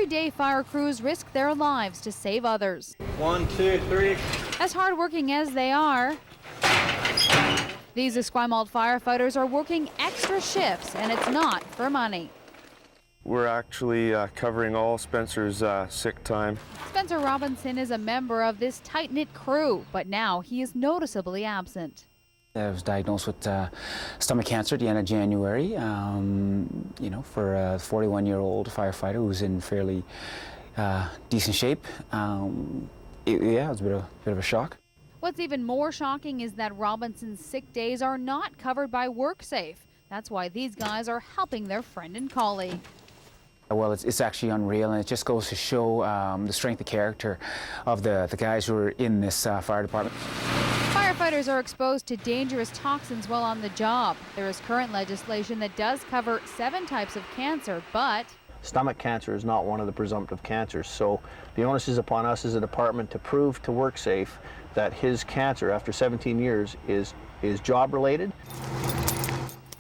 day fire crews risk their lives to save others. 1, 2, 3. As hardworking as they are, these Esquimalt firefighters are working extra shifts, and it's not for money. We're actually covering all Spencer's sick time. Spencer Robinson is a member of this tight-knit crew, but now he is noticeably absent. I was diagnosed with stomach cancer at the end of January, you know, for a 41-year-old firefighter who's in fairly decent shape. Yeah, it was a bit of a shock. What's even more shocking is that Robinson's sick days are not covered by WorkSafe. That's why these guys are helping their friend and colleague. Well, it's actually unreal, and it just goes to show the strength of character of the guys who are in this fire department. Firefighters are exposed to dangerous toxins while on the job. There is current legislation that does cover 7 types of cancer, but Stomach cancer is not one of the presumptive cancers, so the onus is upon us as a department to prove to WorkSafe that his cancer after 17 years is job-related.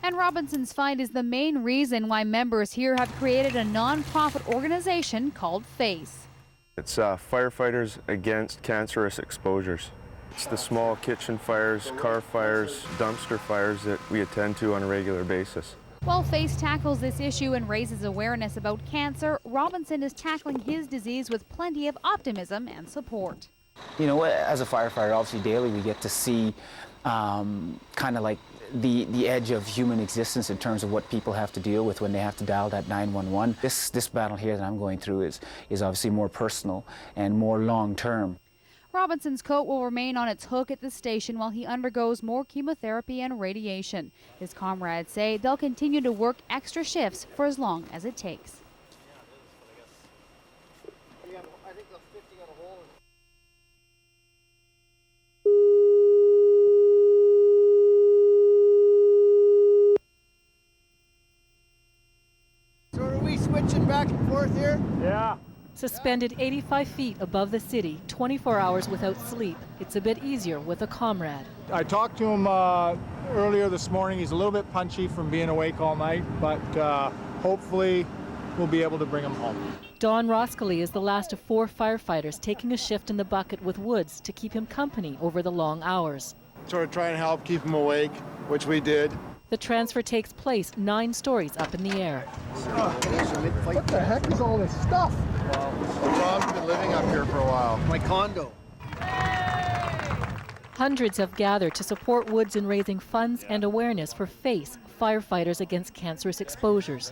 And Robinson's find is the main reason why members here have created a non-profit organization called F.A.C.E. It's Firefighters Against Cancerous Exposures. It's the small kitchen fires, car fires, dumpster fires that we attend to on a regular basis. While F.A.C.E. tackles this issue and raises awareness about cancer, Robinson is tackling his disease with plenty of optimism and support. You know, as a firefighter, obviously daily we get to see kind of like the edge of human existence in terms of what people have to deal with when they have to dial that 911. This battle here that I'm going through is obviously more personal and more long-term. Robinson's coat will remain on its hook at the station while he undergoes more chemotherapy and radiation. His comrades say they'll continue to work extra shifts for as long as it takes. So are we switching back and forth here? Yeah. Suspended 85 feet above the city, 24 hours without sleep. It's a bit easier with a comrade. I talked to him earlier this morning. He's a little bit punchy from being awake all night, but hopefully we'll be able to bring him home. Don Roskally is the last of 4 firefighters taking a shift in the bucket with Woods to keep him company over the long hours. Sort of try and help keep him awake, which we did. The transfer takes place 9 stories up in the air. What the heck is all this stuff? Rob's been living up here for a while. My condo. Hundreds have gathered to support Woods in raising funds and awareness for F.A.C.E, Firefighters Against Cancerous Exposures.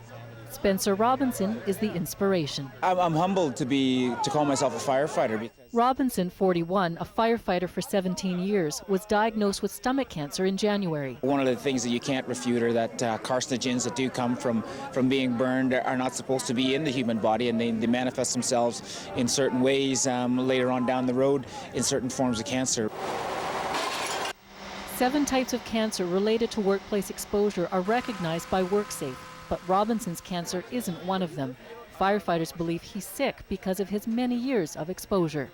Spencer Robinson is the inspiration. I'm humbled to call myself a firefighter. Because Robinson, 41, a firefighter for 17 years, was diagnosed with stomach cancer in January. one of the things that you can't refute are that carcinogens that do come from being burned are not supposed to be in the human body, and they manifest themselves in certain ways later on down the road in certain forms of cancer. 7 types of cancer related to workplace exposure are recognized by WorkSafe, but Robinson's cancer isn't one of them. Firefighters believe he's sick because of his many years of exposure.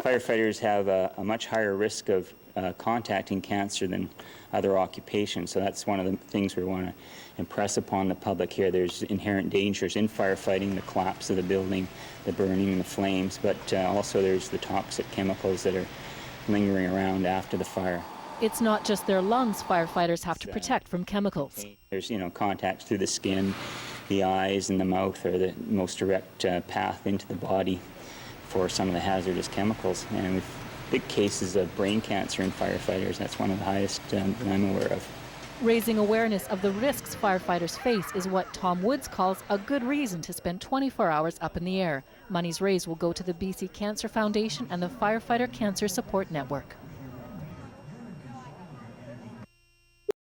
Firefighters have a much higher risk of contacting cancer than other occupations, so that's one of the things we want to impress upon the public here. There's inherent dangers in firefighting, the collapse of the building, the burning, the flames, but also there's the toxic chemicals that are lingering around after the fire. It's not just their lungs firefighters have to protect from chemicals. There's, contacts through the skin, the eyes, and the mouth are the most direct path into the body for some of the hazardous chemicals. And with big cases of brain cancer in firefighters, that's one of the highest that I'm aware of. Raising awareness of the risks firefighters face is what Tom Woods calls a good reason to spend 24 hours up in the air. Monies raised will go to the BC Cancer Foundation and the Firefighter Cancer Support Network.